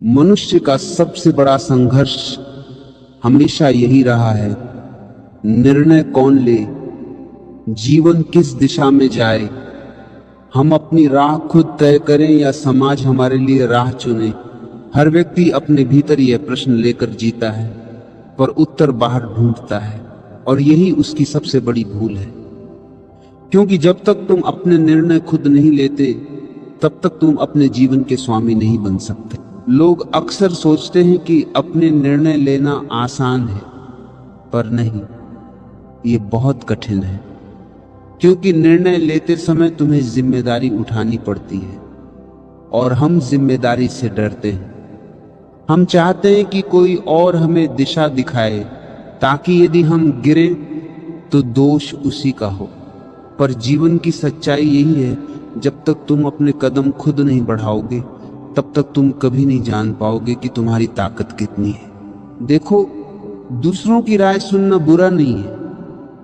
मनुष्य का सबसे बड़ा संघर्ष हमेशा यही रहा है, निर्णय कौन ले, जीवन किस दिशा में जाए। हम अपनी राह खुद तय करें या समाज हमारे लिए राह चुने। हर व्यक्ति अपने भीतर यह प्रश्न लेकर जीता है, पर उत्तर बाहर ढूंढता है, और यही उसकी सबसे बड़ी भूल है। क्योंकि जब तक तुम अपने निर्णय खुद नहीं लेते, तब तक तुम अपने जीवन के स्वामी नहीं बन सकते। लोग अक्सर सोचते हैं कि अपने निर्णय लेना आसान है, पर नहीं, ये बहुत कठिन है। क्योंकि निर्णय लेते समय तुम्हें जिम्मेदारी उठानी पड़ती है, और हम जिम्मेदारी से डरते हैं। हम चाहते हैं कि कोई और हमें दिशा दिखाए, ताकि यदि हम गिरे तो दोष उसी का हो। पर जीवन की सच्चाई यही है, जब तक तुम अपने कदम खुद नहीं बढ़ाओगे, तब तक तुम कभी नहीं जान पाओगे कि तुम्हारी ताकत कितनी है। देखो, दूसरों की राय सुनना बुरा नहीं है,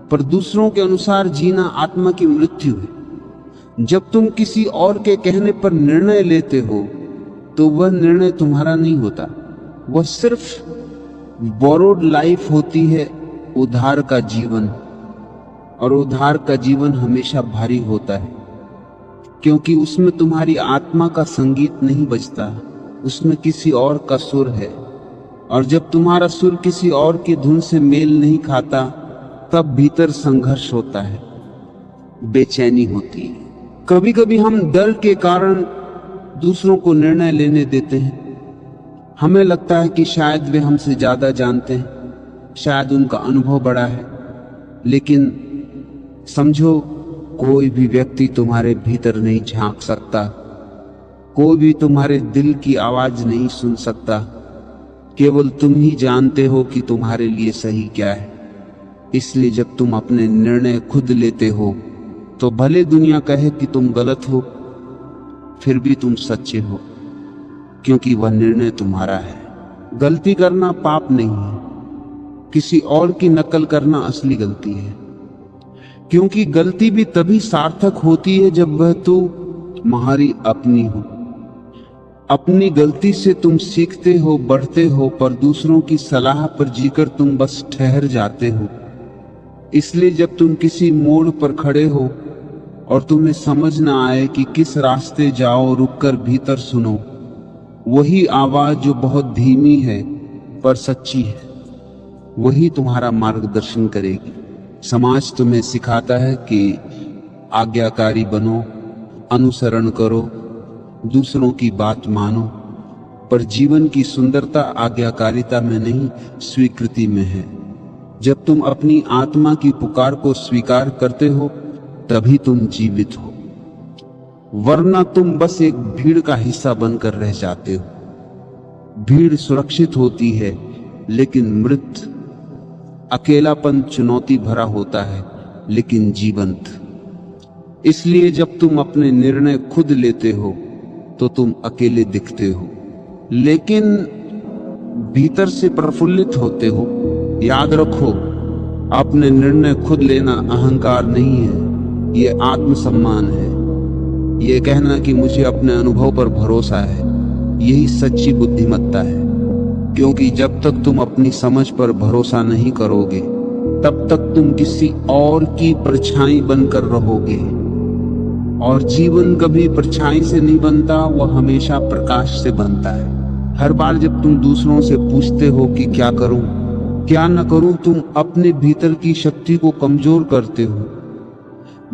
पर दूसरों के अनुसार जीना आत्मा की मृत्यु है। जब तुम किसी और के कहने पर निर्णय लेते हो, तो वह निर्णय तुम्हारा नहीं होता, वह सिर्फ बोरोड लाइफ होती है, उधार का जीवन। और उधार का जीवन हमेशा भारी होता है, क्योंकि उसमें तुम्हारी आत्मा का संगीत नहीं बजता, उसमें किसी और का सुर है। और जब तुम्हारा सुर किसी और की धुन से मेल नहीं खाता, तब भीतर संघर्ष होता है, बेचैनी होती है। कभी कभी हम डर के कारण दूसरों को निर्णय लेने देते हैं। हमें लगता है कि शायद वे हमसे ज्यादा जानते हैं, शायद उनका अनुभव बड़ा है। लेकिन समझो, कोई भी व्यक्ति तुम्हारे भीतर नहीं झांक सकता, कोई भी तुम्हारे दिल की आवाज नहीं सुन सकता। केवल तुम ही जानते हो कि तुम्हारे लिए सही क्या है। इसलिए जब तुम अपने निर्णय खुद लेते हो, तो भले दुनिया कहे कि तुम गलत हो, फिर भी तुम सच्चे हो, क्योंकि वह निर्णय तुम्हारा है। गलती करना पाप नहीं है, किसी और की नकल करना असली गलती है। क्योंकि गलती भी तभी सार्थक होती है जब वह तुम्हारी अपनी हो। अपनी गलती से तुम सीखते हो, बढ़ते हो, पर दूसरों की सलाह पर जीकर तुम बस ठहर जाते हो। इसलिए जब तुम किसी मोड़ पर खड़े हो और तुम्हें समझ ना आए कि किस रास्ते जाओ, रुककर भीतर सुनो वही आवाज जो बहुत धीमी है पर सच्ची है, वही तुम्हारा मार्गदर्शन करेगी। समाज तुम्हें सिखाता है कि आज्ञाकारी बनो, अनुसरण करो, दूसरों की बात मानो, पर जीवन की सुंदरता आज्ञाकारिता में नहीं, स्वीकृति में है। जब तुम अपनी आत्मा की पुकार को स्वीकार करते हो, तभी तुम जीवित हो, वरना तुम बस एक भीड़ का हिस्सा बनकर रह जाते हो। भीड़ सुरक्षित होती है, लेकिन मृत। अकेलापन चुनौती भरा होता है, लेकिन जीवंत। इसलिए जब तुम अपने निर्णय खुद लेते हो, तो तुम अकेले दिखते हो, लेकिन भीतर से प्रफुल्लित होते हो। याद रखो, अपने निर्णय खुद लेना अहंकार नहीं है, ये आत्मसम्मान है। ये कहना कि मुझे अपने अनुभव पर भरोसा है, यही सच्ची बुद्धिमत्ता है। क्योंकि जब तक तुम अपनी समझ पर भरोसा नहीं करोगे, तब तक तुम किसी और की परछाई बनकर रहोगे। और जीवन कभी परछाई से नहीं बनता, वह हमेशा प्रकाश से बनता है। हर बार जब तुम दूसरों से पूछते हो कि क्या करूं, क्या न करूं, तुम अपने भीतर की शक्ति को कमजोर करते हो।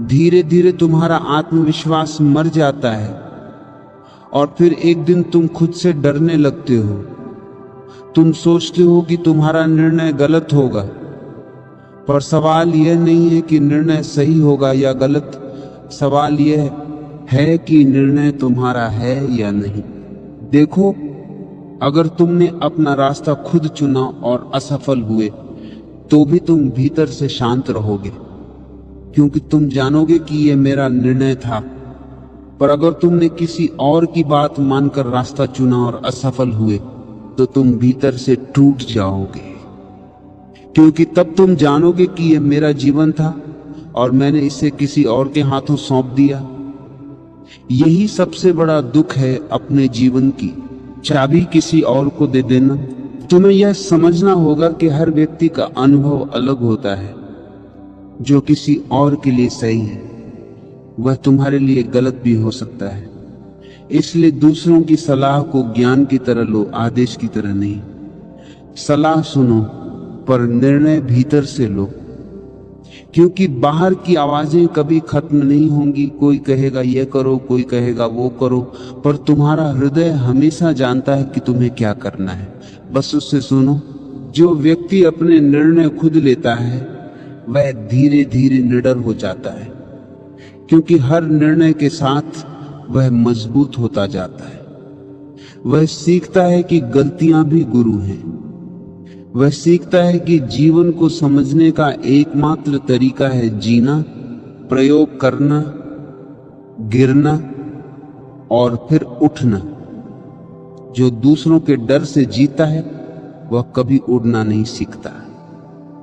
धीरे धीरे तुम्हारा आत्मविश्वास मर जाता है, और फिर एक दिन तुम खुद से डरने लगते हो। तुम सोचते हो कि तुम्हारा निर्णय गलत होगा, पर सवाल यह नहीं है कि निर्णय सही होगा या गलत, सवाल यह है कि निर्णय तुम्हारा है या नहीं। देखो, अगर तुमने अपना रास्ता खुद चुना और असफल हुए, तो भी तुम भीतर से शांत रहोगे, क्योंकि तुम जानोगे कि यह मेरा निर्णय था। पर अगर तुमने किसी और की बात मानकर रास्ता चुना और असफल हुए, तो तुम भीतर से टूट जाओगे, क्योंकि तब तुम जानोगे कि यह मेरा जीवन था और मैंने इसे किसी और के हाथों सौंप दिया। यही सबसे बड़ा दुख है अपने जीवन की, चाबी किसी और को दे देना। तुम्हें यह समझना होगा कि हर व्यक्ति का अनुभव अलग होता है। जो किसी और के लिए सही है वह तुम्हारे लिए गलत भी हो सकता है। इसलिए दूसरों की सलाह को ज्ञान की तरह लो, आदेश की तरह नहीं। सलाह सुनो पर निर्णय भीतर से लो, क्योंकि बाहर की आवाजें कभी खत्म नहीं होंगी। कोई कहेगा ये करो, कोई कहेगा वो करो, पर तुम्हारा हृदय हमेशा जानता है कि तुम्हें क्या करना है। बस उससे सुनो। जो व्यक्ति अपने निर्णय खुद लेता है वह धीरे धीरे निडर हो जाता है, क्योंकि हर निर्णय के साथ वह मजबूत होता जाता है। वह सीखता है कि गलतियां भी गुरु हैं। वह सीखता है कि जीवन को समझने का एकमात्र तरीका है जीना, प्रयोग करना, गिरना और फिर उठना। जो दूसरों के डर से जीता है वह कभी उड़ना नहीं सीखता,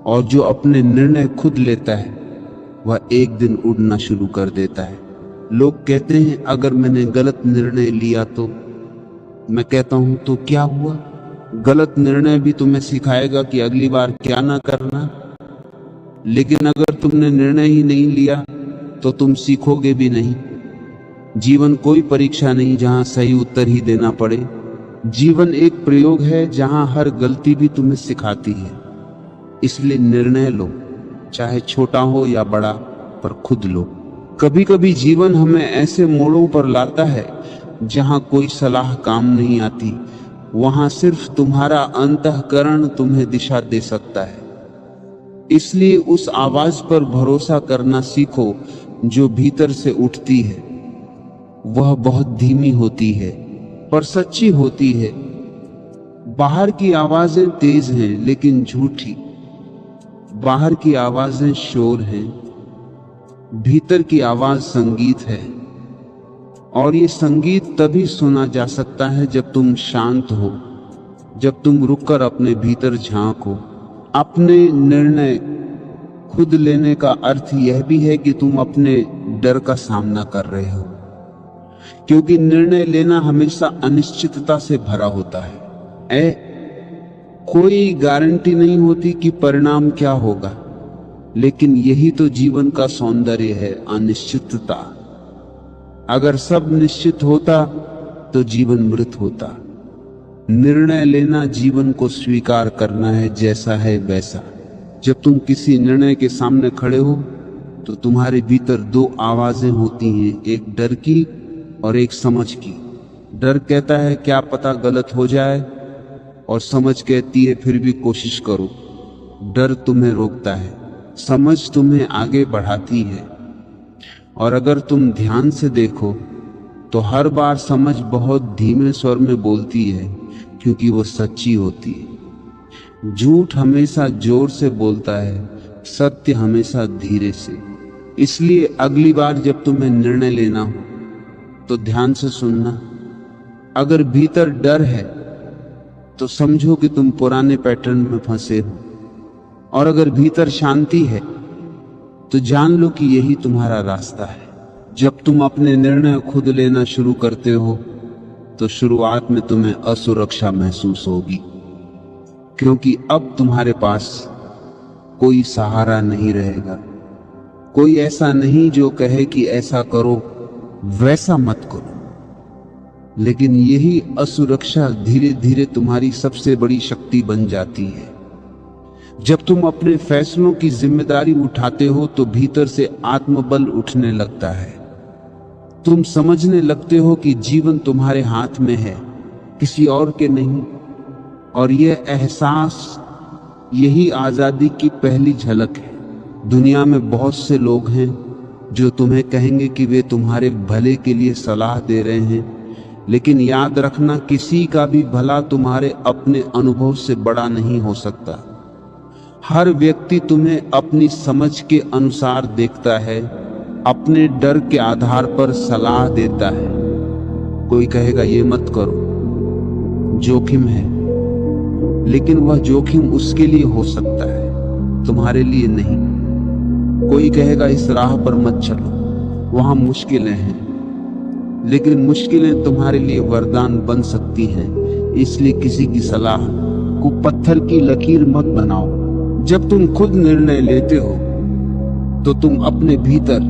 और जो अपने निर्णय खुद लेता है वह एक दिन उड़ना शुरू कर देता है। लोग कहते हैं अगर मैंने गलत निर्णय लिया तो, मैं कहता हूं तो क्या हुआ? गलत निर्णय भी तुम्हें सिखाएगा कि अगली बार क्या ना करना। लेकिन अगर तुमने निर्णय ही नहीं लिया तो तुम सीखोगे भी नहीं। जीवन कोई परीक्षा नहीं जहां सही उत्तर ही देना पड़े। जीवन एक प्रयोग है जहां हर गलती भी तुम्हें सिखाती है। इसलिए निर्णय लो, चाहे छोटा हो या बड़ा, पर खुद लो। कभी कभी जीवन हमें ऐसे मोड़ों पर लाता है जहां कोई सलाह काम नहीं आती। वहां सिर्फ तुम्हारा अंतःकरण तुम्हें दिशा दे सकता है। इसलिए उस आवाज पर भरोसा करना सीखो जो भीतर से उठती है। वह बहुत धीमी होती है पर सच्ची होती है। बाहर की आवाजें तेज हैं लेकिन झूठी। बाहर की आवाजें शोर हैं, भीतर की आवाज संगीत है। और ये संगीत तभी सुना जा सकता है जब तुम शांत हो, जब तुम रुककर अपने भीतर झांको। अपने निर्णय खुद लेने का अर्थ यह भी है कि तुम अपने डर का सामना कर रहे हो, क्योंकि निर्णय लेना हमेशा अनिश्चितता से भरा होता है। कोई गारंटी नहीं होती कि परिणाम क्या होगा, लेकिन यही तो जीवन का सौंदर्य है, अनिश्चितता। अगर सब निश्चित होता तो जीवन मृत होता। निर्णय लेना जीवन को स्वीकार करना है, जैसा है वैसा। जब तुम किसी निर्णय के सामने खड़े हो तो तुम्हारे भीतर दो आवाजें होती हैं, एक डर की और एक समझ की। डर कहता है क्या पता गलत हो जाए, और समझ कहती है फिर भी कोशिश करो। डर तुम्हें रोकता है, समझ तुम्हें आगे बढ़ाती है। और अगर तुम ध्यान से देखो तो हर बार समझ बहुत धीमे स्वर में बोलती है, क्योंकि वो सच्ची होती है। झूठ हमेशा जोर से बोलता है, सत्य हमेशा धीरे से। इसलिए अगली बार जब तुम्हें निर्णय लेना हो तो ध्यान से सुनना। अगर भीतर डर है तो समझो कि तुम पुराने पैटर्न में फंसे हो, और अगर भीतर शांति है तो जान लो कि यही तुम्हारा रास्ता है। जब तुम अपने निर्णय खुद लेना शुरू करते हो तो शुरुआत में तुम्हें असुरक्षा महसूस होगी, क्योंकि अब तुम्हारे पास कोई सहारा नहीं रहेगा। कोई ऐसा नहीं जो कहे कि ऐसा करो, वैसा मत करो। लेकिन यही असुरक्षा धीरे धीरे तुम्हारी सबसे बड़ी शक्ति बन जाती है। जब तुम अपने फैसलों की जिम्मेदारी उठाते हो तो भीतर से आत्मबल उठने लगता है। तुम समझने लगते हो कि जीवन तुम्हारे हाथ में है, किसी और के नहीं। और यह एहसास, यही आजादी की पहली झलक है। दुनिया में बहुत से लोग हैं जो तुम्हें कहेंगे कि वे तुम्हारे भले के लिए सलाह दे रहे हैं, लेकिन याद रखना किसी का भी भला तुम्हारे अपने अनुभव से बड़ा नहीं हो सकता। हर व्यक्ति तुम्हें अपनी समझ के अनुसार देखता है, अपने डर के आधार पर सलाह देता है। कोई कहेगा ये मत करो, जोखिम है, लेकिन वह जोखिम उसके लिए हो सकता है, तुम्हारे लिए नहीं। कोई कहेगा इस राह पर मत चलो, वहां मुश्किलें हैं, लेकिन मुश्किलें तुम्हारे लिए वरदान बन सकती हैं। इसलिए किसी की सलाह को पत्थर की लकीर मत बनाओ। जब तुम खुद निर्णय लेते हो तो तुम अपने भीतर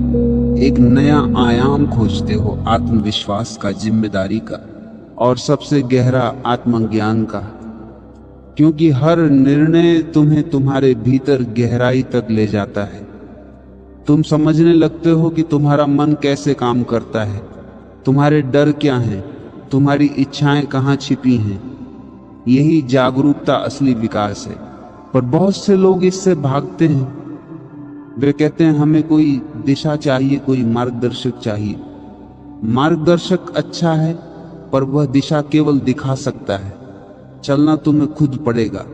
एक नया आयाम खोजते हो, आत्मविश्वास का, जिम्मेदारी का और सबसे गहरा आत्मज्ञान का। क्योंकि हर निर्णय तुम्हें तुम्हारे भीतर गहराई तक ले जाता है। तुम समझने लगते हो कि तुम्हारा मन कैसे काम करता है, तुम्हारे डर क्या हैं, तुम्हारी इच्छाएं कहाँ छिपी हैं। यही जागरूकता असली विकास है। पर बहुत से लोग इससे भागते हैं। वे कहते हैं हमें कोई दिशा चाहिए, कोई मार्गदर्शक चाहिए। मार्गदर्शक अच्छा है, पर वह दिशा केवल दिखा सकता है। चलना तुम्हें खुद पड़ेगा।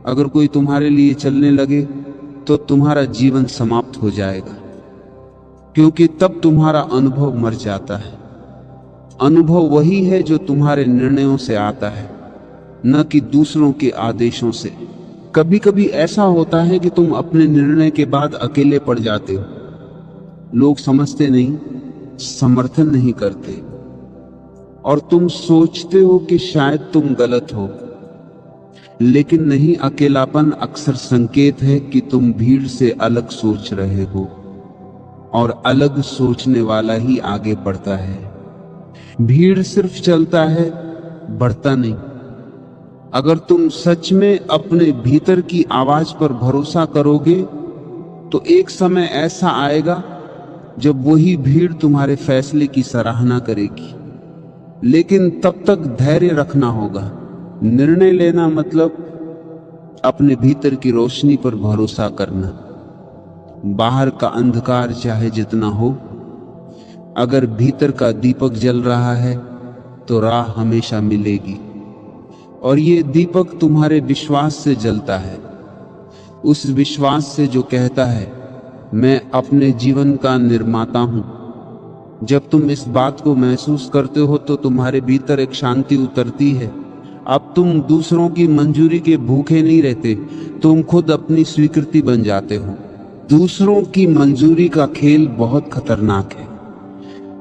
अगर कोई तुम्हारे लिए चलने लगे तो तुम्हारा जीवन समाप्त हो जाएगा, क्योंकि तब तुम्हारा अनुभव मर जाता है। अनुभव वही है जो तुम्हारे निर्णयों से आता है, न कि दूसरों के आदेशों से। कभी कभी ऐसा होता है कि तुम अपने निर्णय के बाद अकेले पड़ जाते हो। लोग समझते नहीं, समर्थन नहीं करते, और तुम सोचते हो कि शायद तुम गलत हो। लेकिन नहीं, अकेलापन अक्सर संकेत है कि तुम भीड़ से अलग सोच रहे हो, और अलग सोचने वाला ही आगे बढ़ता है। भीड़ सिर्फ चलता है, बढ़ता नहीं। अगर तुम सच में अपने भीतर की आवाज पर भरोसा करोगे तो एक समय ऐसा आएगा जब वही भीड़ तुम्हारे फैसले की सराहना करेगी। लेकिन तब तक धैर्य रखना होगा। निर्णय लेना मतलब अपने भीतर की रोशनी पर भरोसा करना। बाहर का अंधकार चाहे जितना हो, अगर भीतर का दीपक जल रहा है तो राह हमेशा मिलेगी। और ये दीपक तुम्हारे विश्वास से जलता है, उस विश्वास से जो कहता है मैं अपने जीवन का निर्माता हूं। जब तुम इस बात को महसूस करते हो तो तुम्हारे भीतर एक शांति उतरती है। अब तुम दूसरों की मंजूरी के भूखे नहीं रहते, तुम खुद अपनी स्वीकृति बन जाते हो। दूसरों की मंजूरी का खेल बहुत खतरनाक है।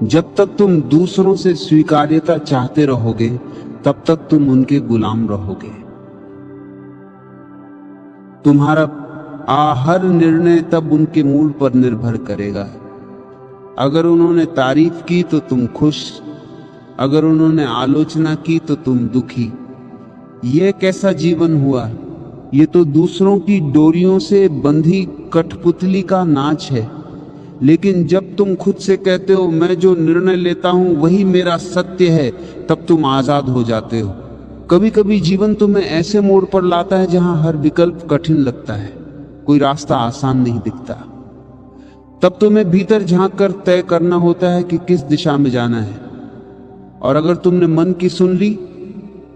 जब तक तुम दूसरों से स्वीकार्यता चाहते रहोगे तब तक तुम उनके गुलाम रहोगे। तुम्हारा हर निर्णय तब उनके मूड पर निर्भर करेगा। अगर उन्होंने तारीफ की तो तुम खुश, अगर उन्होंने आलोचना की तो तुम दुखी। यह कैसा जीवन हुआ? ये तो दूसरों की डोरियों से बंधी कठपुतली का नाच है। लेकिन जब तुम खुद से कहते हो मैं जो निर्णय लेता हूं वही मेरा सत्य है, तब तुम आजाद हो जाते हो। कभी कभी जीवन तुम्हें ऐसे मोड़ पर लाता है जहां हर विकल्प कठिन लगता है, कोई रास्ता आसान नहीं दिखता। तब तुम्हें भीतर झांक कर तय करना होता है कि किस दिशा में जाना है। और अगर तुमने मन की सुन ली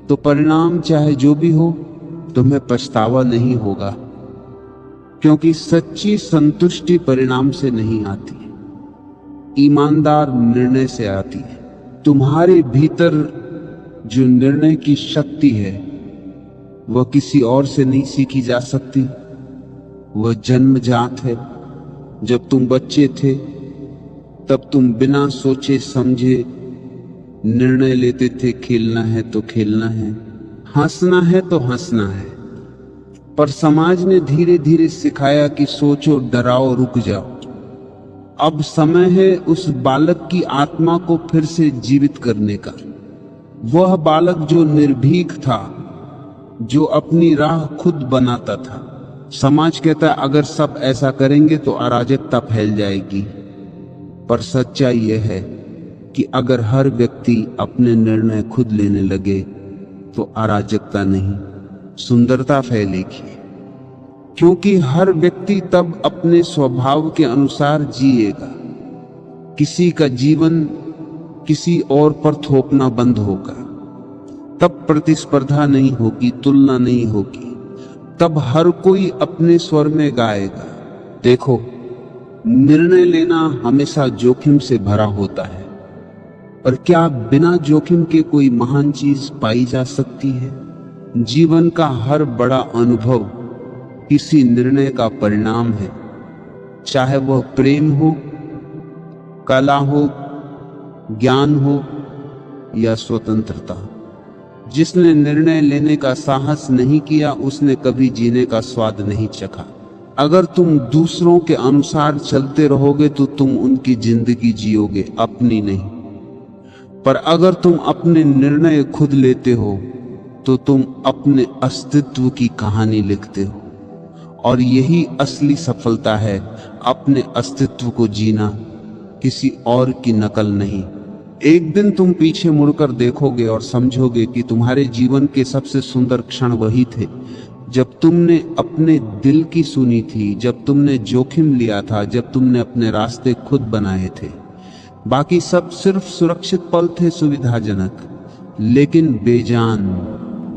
तो परिणाम चाहे जो भी हो तुम्हें पछतावा नहीं होगा, क्योंकि सच्ची संतुष्टि परिणाम से नहीं आती, ईमानदार निर्णय से आती है। तुम्हारे भीतर जो निर्णय की शक्ति है वह किसी और से नहीं सीखी जा सकती, वह जन्मजात है। जब तुम बच्चे थे तब तुम बिना सोचे समझे निर्णय लेते थे, खेलना है तो खेलना है, हंसना है तो हंसना है। पर समाज ने धीरे धीरे सिखाया कि सोचो, डराओ, रुक जाओ। अब समय है उस बालक की आत्मा को फिर से जीवित करने का। वह बालक जो निर्भीक था, जो अपनी राह खुद बनाता था। समाज कहता है अगर सब ऐसा करेंगे तो अराजकता फैल जाएगी, पर सच्चाई यह है कि अगर हर व्यक्ति अपने निर्णय खुद लेने लगे तो अराजकता नहीं, सुंदरता फैलेगी। क्योंकि हर व्यक्ति तब अपने स्वभाव के अनुसार जिएगा। किसी का जीवन किसी और पर थोपना बंद होगा। तब प्रतिस्पर्धा नहीं होगी, तुलना नहीं होगी। तब हर कोई अपने स्वर में गाएगा। देखो, निर्णय लेना हमेशा जोखिम से भरा होता है, पर क्या बिना जोखिम के कोई महान चीज पाई जा सकती है? जीवन का हर बड़ा अनुभव किसी निर्णय का परिणाम है, चाहे वह प्रेम हो, कला हो, ज्ञान हो या स्वतंत्रता। जिसने निर्णय लेने का साहस नहीं किया उसने कभी जीने का स्वाद नहीं चखा। अगर तुम दूसरों के अनुसार चलते रहोगे तो तुम उनकी जिंदगी जियोगे, अपनी नहीं। पर अगर तुम अपने निर्णय खुद लेते हो तो तुम अपने अस्तित्व की कहानी लिखते हो। और यही असली सफलता है, अपने अस्तित्व को जीना, किसी और की नकल नहीं। एक दिन तुम पीछे मुड़कर देखोगे और समझोगे कि तुम्हारे जीवन के सबसे सुंदर क्षण वही थे जब तुमने अपने दिल की सुनी थी, जब तुमने जोखिम लिया था, जब तुमने अपने रास्ते खुद बनाए थे। बाकी सब सिर्फ सुरक्षित पल थे, सुविधाजनक लेकिन बेजान।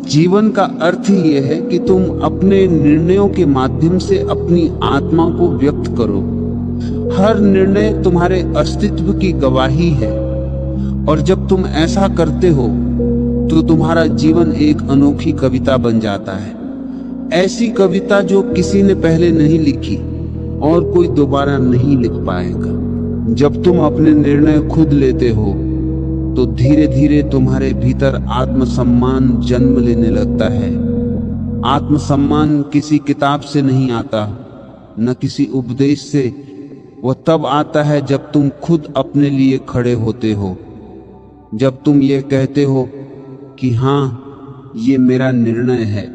जीवन का अर्थ ही यह है कि तुम अपने निर्णयों के माध्यम से अपनी आत्मा को व्यक्त करो। हर निर्णय तुम्हारे अस्तित्व की गवाही है, और जब तुम ऐसा करते हो तो तुम्हारा जीवन एक अनोखी कविता बन जाता है। ऐसी कविता जो किसी ने पहले नहीं लिखी और कोई दोबारा नहीं लिख पाएगा। जब तुम अपने निर्णय खुद लेते हो तो धीरे धीरे तुम्हारे भीतर आत्मसम्मान जन्म लेने लगता है। आत्मसम्मान किसी किताब से नहीं आता, न किसी उपदेश से। वह तब आता है जब तुम खुद अपने लिए खड़े होते हो, जब तुम ये कहते हो कि हाँ, ये मेरा निर्णय है,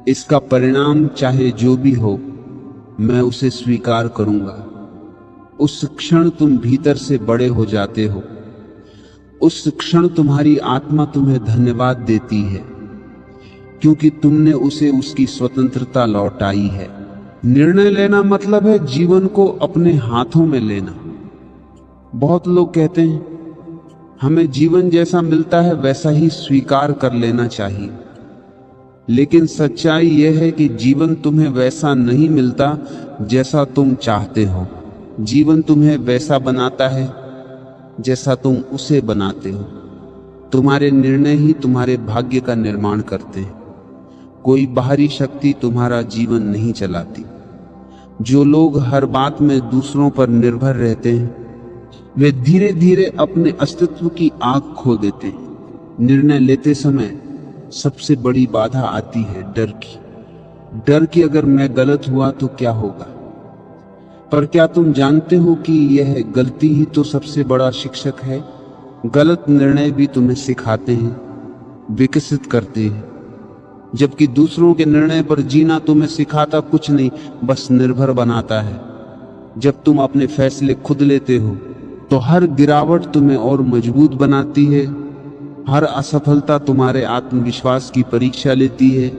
इसका परिणाम चाहे जो भी हो मैं उसे स्वीकार करूंगा। उस क्षण तुम भीतर से बड़े हो जाते हो। उस क्षण तुम्हारी आत्मा तुम्हें धन्यवाद देती है, क्योंकि तुमने उसे उसकी स्वतंत्रता लौटाई है। निर्णय लेना मतलब है जीवन को अपने हाथों में लेना। बहुत लोग कहते हैं हमें जीवन जैसा मिलता है वैसा ही स्वीकार कर लेना चाहिए, लेकिन सच्चाई यह है कि जीवन तुम्हें वैसा नहीं मिलता जैसा तुम चाहते हो। जीवन तुम्हें वैसा बनाता है जैसा तुम उसे बनाते हो। तुम्हारे निर्णय ही तुम्हारे भाग्य का निर्माण करते हैं। कोई बाहरी शक्ति तुम्हारा जीवन नहीं चलाती। जो लोग हर बात में दूसरों पर निर्भर रहते हैं वे धीरे धीरे अपने अस्तित्व की आग खो देते हैं। निर्णय लेते समय सबसे बड़ी बाधा आती है डर की। डर कि अगर मैं गलत हुआ तो क्या होगा। पर क्या तुम जानते हो कि यह गलती ही तो सबसे बड़ा शिक्षक है। गलत निर्णय भी तुम्हें सिखाते हैं, विकसित करते हैं, जबकि दूसरों के निर्णय पर जीना तुम्हें सिखाता कुछ नहीं, बस निर्भर बनाता है। जब तुम अपने फैसले खुद लेते हो तो हर गिरावट तुम्हें और मजबूत बनाती है। हर असफलता तुम्हारे आत्मविश्वास की परीक्षा लेती है,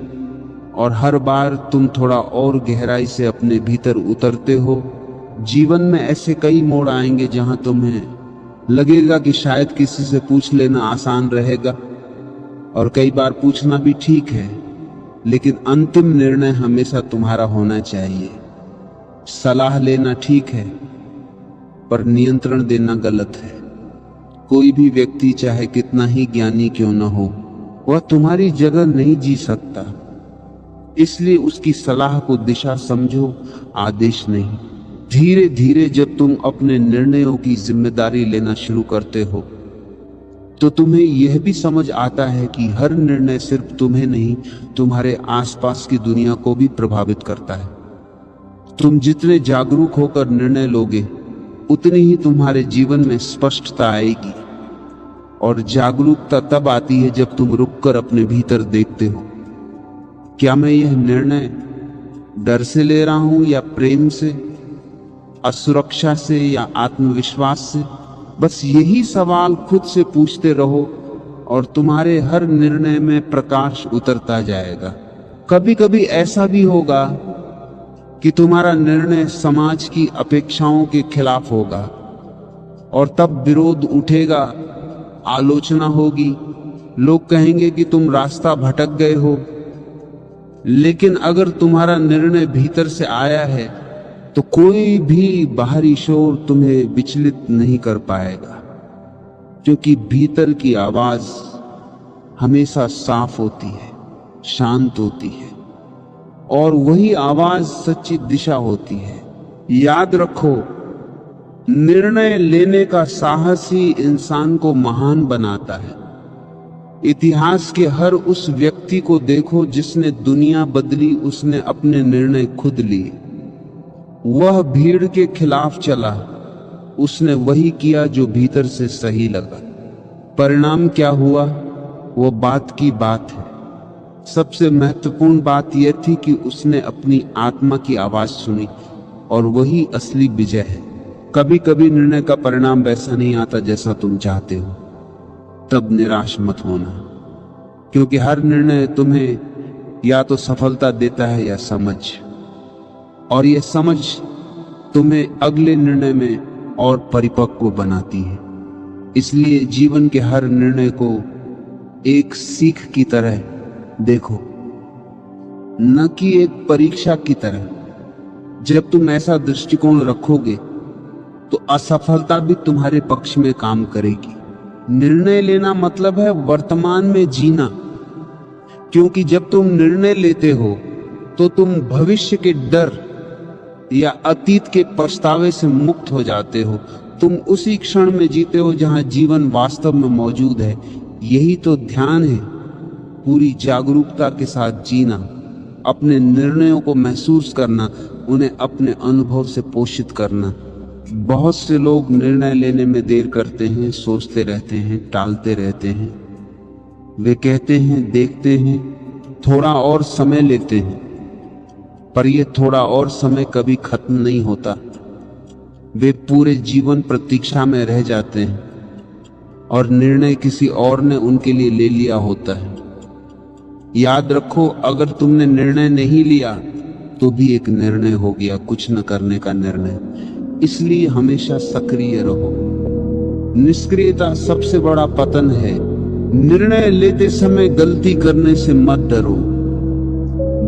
और हर बार तुम थोड़ा और गहराई से अपने भीतर उतरते हो। जीवन में ऐसे कई मोड़ आएंगे जहां तुम्हें लगेगा कि शायद किसी से पूछ लेना आसान रहेगा, और कई बार पूछना भी ठीक है, लेकिन अंतिम निर्णय हमेशा तुम्हारा होना चाहिए। सलाह लेना ठीक है, पर नियंत्रण देना गलत है। कोई भी व्यक्ति चाहे कितना ही ज्ञानी क्यों न हो, वह तुम्हारी जगह नहीं जी सकता। इसलिए उसकी सलाह को दिशा समझो, आदेश नहीं। धीरे धीरे जब तुम अपने निर्णयों की जिम्मेदारी लेना शुरू करते हो तो तुम्हें यह भी समझ आता है कि हर निर्णय सिर्फ तुम्हें नहीं, तुम्हारे आसपास की दुनिया को भी प्रभावित करता है। तुम जितने जागरूक होकर निर्णय लोगे उतनी ही तुम्हारे जीवन में स्पष्टता आएगी। और जागरूकता तब आती है जब तुम रुककर अपने भीतर देखते हो, क्या मैं यह निर्णय डर से ले रहा हूं या प्रेम से, असुरक्षा से या आत्मविश्वास से। बस यही सवाल खुद से पूछते रहो और तुम्हारे हर निर्णय में प्रकाश उतरता जाएगा। कभी कभी ऐसा भी होगा कि तुम्हारा निर्णय समाज की अपेक्षाओं के खिलाफ होगा, और तब विरोध उठेगा, आलोचना होगी, लोग कहेंगे कि तुम रास्ता भटक गए हो। लेकिन अगर तुम्हारा निर्णय भीतर से आया है तो कोई भी बाहरी शोर तुम्हें विचलित नहीं कर पाएगा, क्योंकि भीतर की आवाज हमेशा साफ होती है, शांत होती है, और वही आवाज सच्ची दिशा होती है। याद रखो, निर्णय लेने का साहस ही इंसान को महान बनाता है। इतिहास के हर उस व्यक्ति को देखो जिसने दुनिया बदली, उसने अपने निर्णय खुद लिए। वह भीड़ के खिलाफ चला, उसने वही किया जो भीतर से सही लगा। परिणाम क्या हुआ वो बात की बात है। सबसे महत्वपूर्ण बात यह थी कि उसने अपनी आत्मा की आवाज सुनी, और वही असली विजय है। कभी कभी निर्णय का परिणाम वैसा नहीं आता जैसा तुम चाहते हो, तब निराश मत होना, क्योंकि हर निर्णय तुम्हें या तो सफलता देता है या समझ, और यह समझ तुम्हें अगले निर्णय में और परिपक्व बनाती है। इसलिए जीवन के हर निर्णय को एक सीख की तरह देखो, न कि एक परीक्षा की तरह। जब तुम ऐसा दृष्टिकोण रखोगे तो असफलता भी तुम्हारे पक्ष में काम करेगी। निर्णय लेना मतलब है वर्तमान में जीना, क्योंकि जब तुम निर्णय लेते हो तो तुम भविष्य के डर या अतीत के पछतावे से मुक्त हो जाते हो। तुम उसी क्षण में जीते हो जहां जीवन वास्तव में मौजूद है। यही तो ध्यान है, पूरी जागरूकता के साथ जीना, अपने निर्णयों को महसूस करना, उन्हें अपने अनुभव से पोषित करना। बहुत से लोग निर्णय लेने में देर करते हैं, सोचते रहते हैं, टालते रहते हैं। वे कहते हैं, देखते हैं, थोड़ा और समय लेते हैं, पर यह थोड़ा और समय कभी खत्म नहीं होता। वे पूरे जीवन प्रतीक्षा में रह जाते हैं और निर्णय किसी और ने उनके लिए ले लिया होता है। याद रखो, अगर तुमने निर्णय नहीं लिया तो भी एक निर्णय हो गया, कुछ न करने का निर्णय। इसलिए हमेशा सक्रिय रहो। निष्क्रियता सबसे बड़ा पतन है। निर्णय लेते समय गलती करने से मत डरो।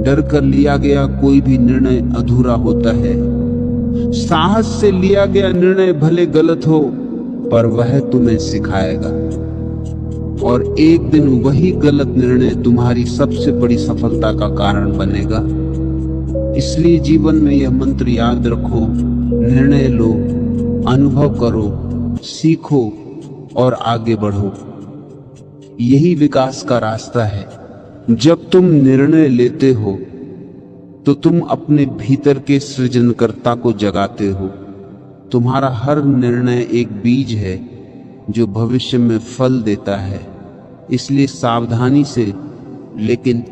डर कर लिया गया कोई भी निर्णय अधूरा होता है। साहस से लिया गया निर्णय भले गलत हो, पर वह तुम्हें सिखाएगा, और एक दिन वही गलत निर्णय तुम्हारी सबसे बड़ी सफलता का कारण बनेगा। इसलिए जीवन में यह मंत्र याद रखो, निर्णय लो, अनुभव करो, सीखो और आगे बढ़ो। यही विकास का रास्ता है। जब तुम निर्णय लेते हो तो तुम अपने भीतर के सृजनकर्ता को जगाते हो। तुम्हारा हर निर्णय एक बीज है जो भविष्य में फल देता है। इसलिए सावधानी से लेकिन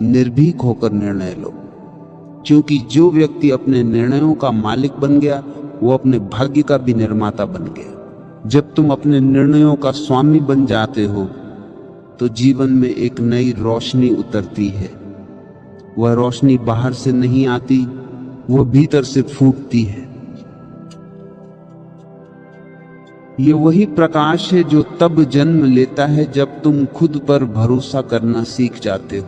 निर्भीक होकर निर्णय लो, क्योंकि जो व्यक्ति अपने निर्णयों का मालिक बन गया वो अपने भाग्य का भी निर्माता बन गया। जब तुम अपने निर्णयों का स्वामी बन जाते हो तो जीवन में एक नई रोशनी उतरती है। वह रोशनी बाहर से नहीं आती, वह भीतर से फूटती है। ये वही प्रकाश है जो तब जन्म लेता है जब तुम खुद पर भरोसा करना सीख जाते हो।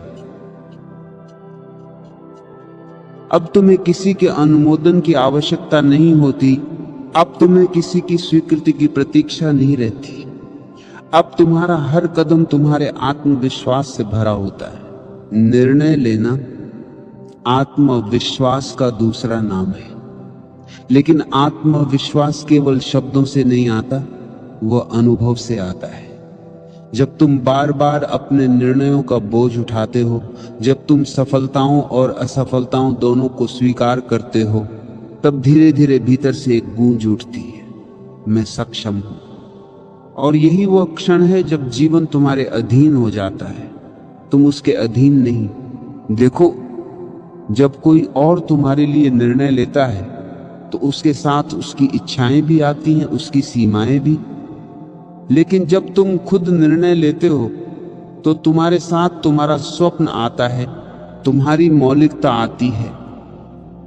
अब तुम्हें किसी के अनुमोदन की आवश्यकता नहीं होती। अब तुम्हें किसी की स्वीकृति की प्रतीक्षा नहीं रहती। अब तुम्हारा हर कदम तुम्हारे आत्मविश्वास से भरा होता है। निर्णय लेना आत्मविश्वास का दूसरा नाम है, लेकिन आत्मविश्वास केवल शब्दों से नहीं आता, वह अनुभव से आता है। जब तुम बार बार अपने निर्णयों का बोझ उठाते हो, जब तुम सफलताओं और असफलताओं दोनों को स्वीकार करते हो, तब धीरे धीरे भीतर से एक गूंज उठती है, मैं सक्षम हूं। और यही वो क्षण है जब जीवन तुम्हारे अधीन हो जाता है, तुम उसके अधीन नहीं। देखो, जब कोई और तुम्हारे लिए निर्णय लेता है तो उसके साथ उसकी इच्छाएं भी आती हैं, उसकी सीमाएं भी। लेकिन जब तुम खुद निर्णय लेते हो तो तुम्हारे साथ तुम्हारा स्वप्न आता है, तुम्हारी मौलिकता आती है।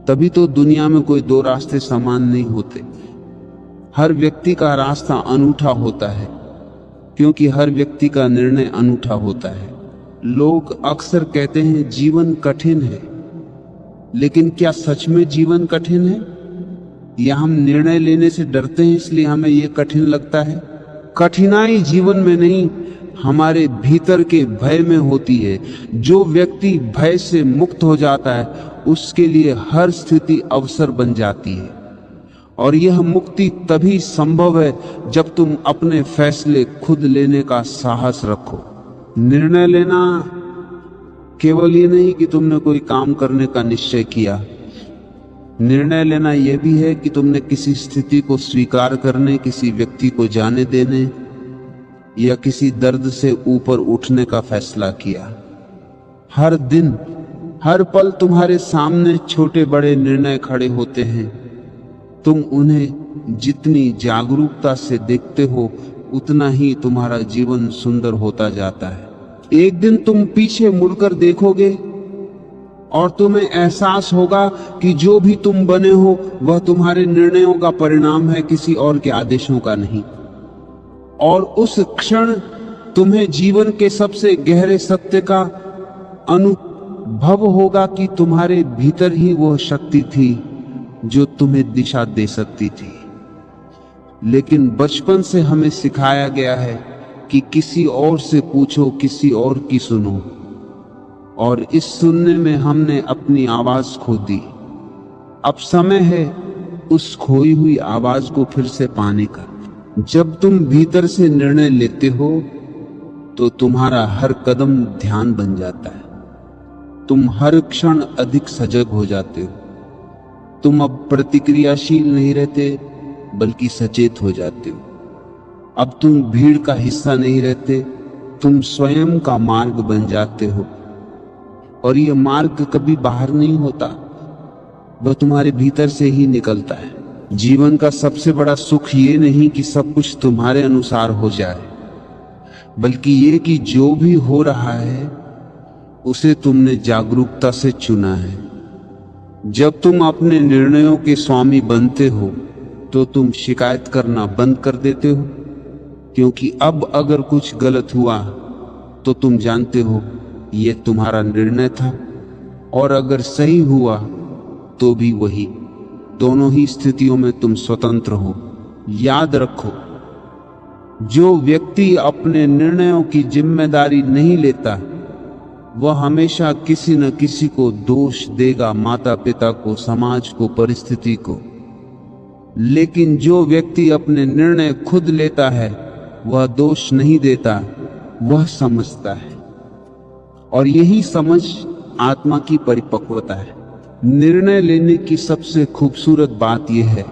तभी तो दुनिया में कोई दो रास्ते समान नहीं होते। हर व्यक्ति का रास्ता अनूठा होता है, क्योंकि हर व्यक्ति का निर्णय अनूठा होता है। लोग अक्सर कहते हैं जीवन कठिन है, लेकिन क्या सच में जीवन कठिन है, या हम निर्णय लेने से डरते हैं इसलिए हमें यह कठिन लगता है? कठिनाई जीवन में नहीं, हमारे भीतर के भय में होती है। जो व्यक्ति भय से मुक्त हो जाता है उसके लिए हर स्थिति अवसर बन जाती है। और यह मुक्ति तभी संभव है जब तुम अपने फैसले खुद लेने का साहस रखो। निर्णय लेना केवल ये नहीं कि तुमने कोई काम करने का निश्चय किया, निर्णय लेना यह भी है कि तुमने किसी स्थिति को स्वीकार करने, किसी व्यक्ति को जाने देने या किसी दर्द से ऊपर उठने का फैसला किया। हर दिन हर पल तुम्हारे सामने छोटे बड़े निर्णय खड़े होते हैं। तुम उन्हें जितनी जागरूकता से देखते हो उतना ही तुम्हारा जीवन सुंदर होता जाता है। एक दिन तुम पीछे मुड़कर देखोगे और तुम्हें एहसास होगा कि जो भी तुम बने हो वह तुम्हारे निर्णयों का परिणाम है, किसी और के आदेशों का नहीं। और उस क्षण तुम्हें जीवन के सबसे गहरे सत्य का अनुभव होगा कि तुम्हारे भीतर ही वह शक्ति थी जो तुम्हें दिशा दे सकती थी। लेकिन बचपन से हमें सिखाया गया है कि किसी और से पूछो, किसी और की सुनो, और इस सुनने में हमने अपनी आवाज खो दी। अब समय है उस खोई हुई आवाज को फिर से पाने का। जब तुम भीतर से निर्णय लेते हो तो तुम्हारा हर कदम ध्यान बन जाता है। तुम हर क्षण अधिक सजग हो जाते हो। तुम अब प्रतिक्रियाशील नहीं रहते बल्कि सचेत हो जाते हो। अब तुम भीड़ का हिस्सा नहीं रहते, तुम स्वयं का मार्ग बन जाते हो। और यह मार्ग कभी बाहर नहीं होता, वह तुम्हारे भीतर से ही निकलता है। जीवन का सबसे बड़ा सुख ये नहीं कि सब कुछ तुम्हारे अनुसार हो जाए, बल्कि ये कि जो भी हो रहा है उसे तुमने जागरूकता से चुना है। जब तुम अपने निर्णयों के स्वामी बनते हो तो तुम शिकायत करना बंद कर देते हो, क्योंकि अब अगर कुछ गलत हुआ तो तुम जानते हो ये तुम्हारा निर्णय था, और अगर सही हुआ तो भी वही। दोनों ही स्थितियों में तुम स्वतंत्र हो। याद रखो, जो व्यक्ति अपने निर्णयों की जिम्मेदारी नहीं लेता वह हमेशा किसी न किसी को दोष देगा, माता पिता को, समाज को, परिस्थिति को। लेकिन जो व्यक्ति अपने निर्णय खुद लेता है वह दोष नहीं देता, वह समझता है। और यही समझ आत्मा की परिपक्वता है। निर्णय लेने की सबसे खूबसूरत बात यह है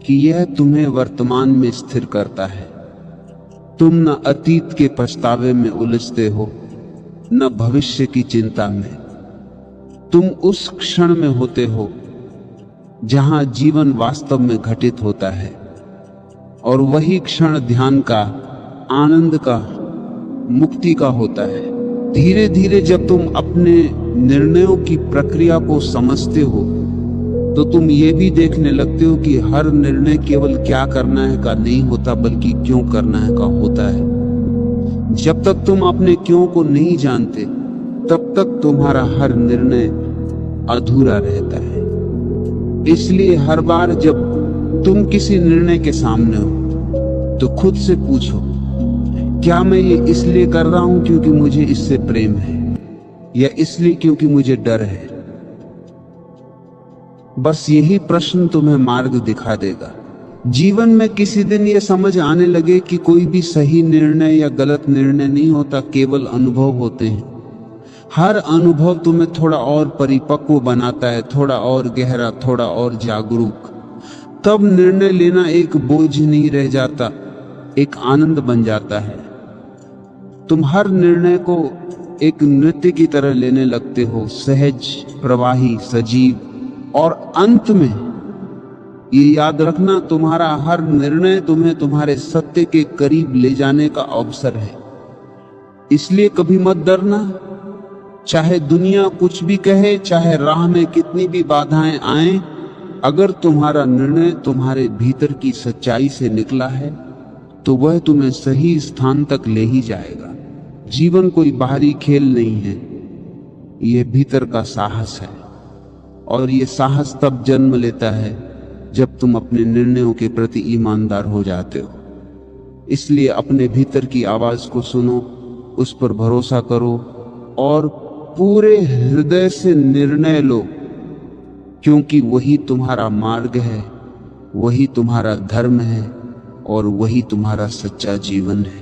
कि यह तुम्हें वर्तमान में स्थिर करता है। तुम न अतीत के पछतावे में उलझते हो, न भविष्य की चिंता में। तुम उस क्षण में होते हो जहां जीवन वास्तव में घटित होता है, और वही क्षण ध्यान का, आनंद का, मुक्ति का होता है। धीरे धीरे जब तुम अपने निर्णयों की प्रक्रिया को समझते हो तो तुम ये भी देखने लगते हो कि हर निर्णय केवल क्या करना है का नहीं होता, बल्कि क्यों करना है का होता है। जब तक तुम अपने क्यों को नहीं जानते तब तक तुम्हारा हर निर्णय अधूरा रहता है। इसलिए हर बार जब तुम किसी निर्णय के सामने हो तो खुद से पूछो, क्या मैं ये इसलिए कर रहा हूं क्योंकि मुझे इससे प्रेम है, या इसलिए क्योंकि मुझे डर है? बस यही प्रश्न तुम्हें मार्ग दिखा देगा। जीवन में किसी दिन ये समझ आने लगे कि कोई भी सही निर्णय या गलत निर्णय नहीं होता, केवल अनुभव होते हैं। हर अनुभव तुम्हें थोड़ा और परिपक्व बनाता है, थोड़ा और गहरा, थोड़ा और जागरूक। तब निर्णय लेना एक बोझ नहीं रह जाता, एक आनंद बन जाता है। तुम हर निर्णय को एक नृत्य की तरह लेने लगते हो, सहज, प्रवाही, सजीव। और अंत में ये याद रखना, तुम्हारा हर निर्णय तुम्हें तुम्हारे सत्य के करीब ले जाने का अवसर है। इसलिए कभी मत डरना, चाहे दुनिया कुछ भी कहे, चाहे राह में कितनी भी बाधाएं आएं। अगर तुम्हारा निर्णय तुम्हारे भीतर की सच्चाई से निकला है तो वह तुम्हें सही स्थान तक ले ही जाएगा। जीवन कोई बाहरी खेल नहीं है, यह भीतर का साहस है। और यह साहस तब जन्म लेता है जब तुम अपने निर्णयों के प्रति ईमानदार हो जाते हो। इसलिए अपने भीतर की आवाज को सुनो, उस पर भरोसा करो और पूरे हृदय से निर्णय लो, क्योंकि वही तुम्हारा मार्ग है, वही तुम्हारा धर्म है और वही तुम्हारा सच्चा जीवन है।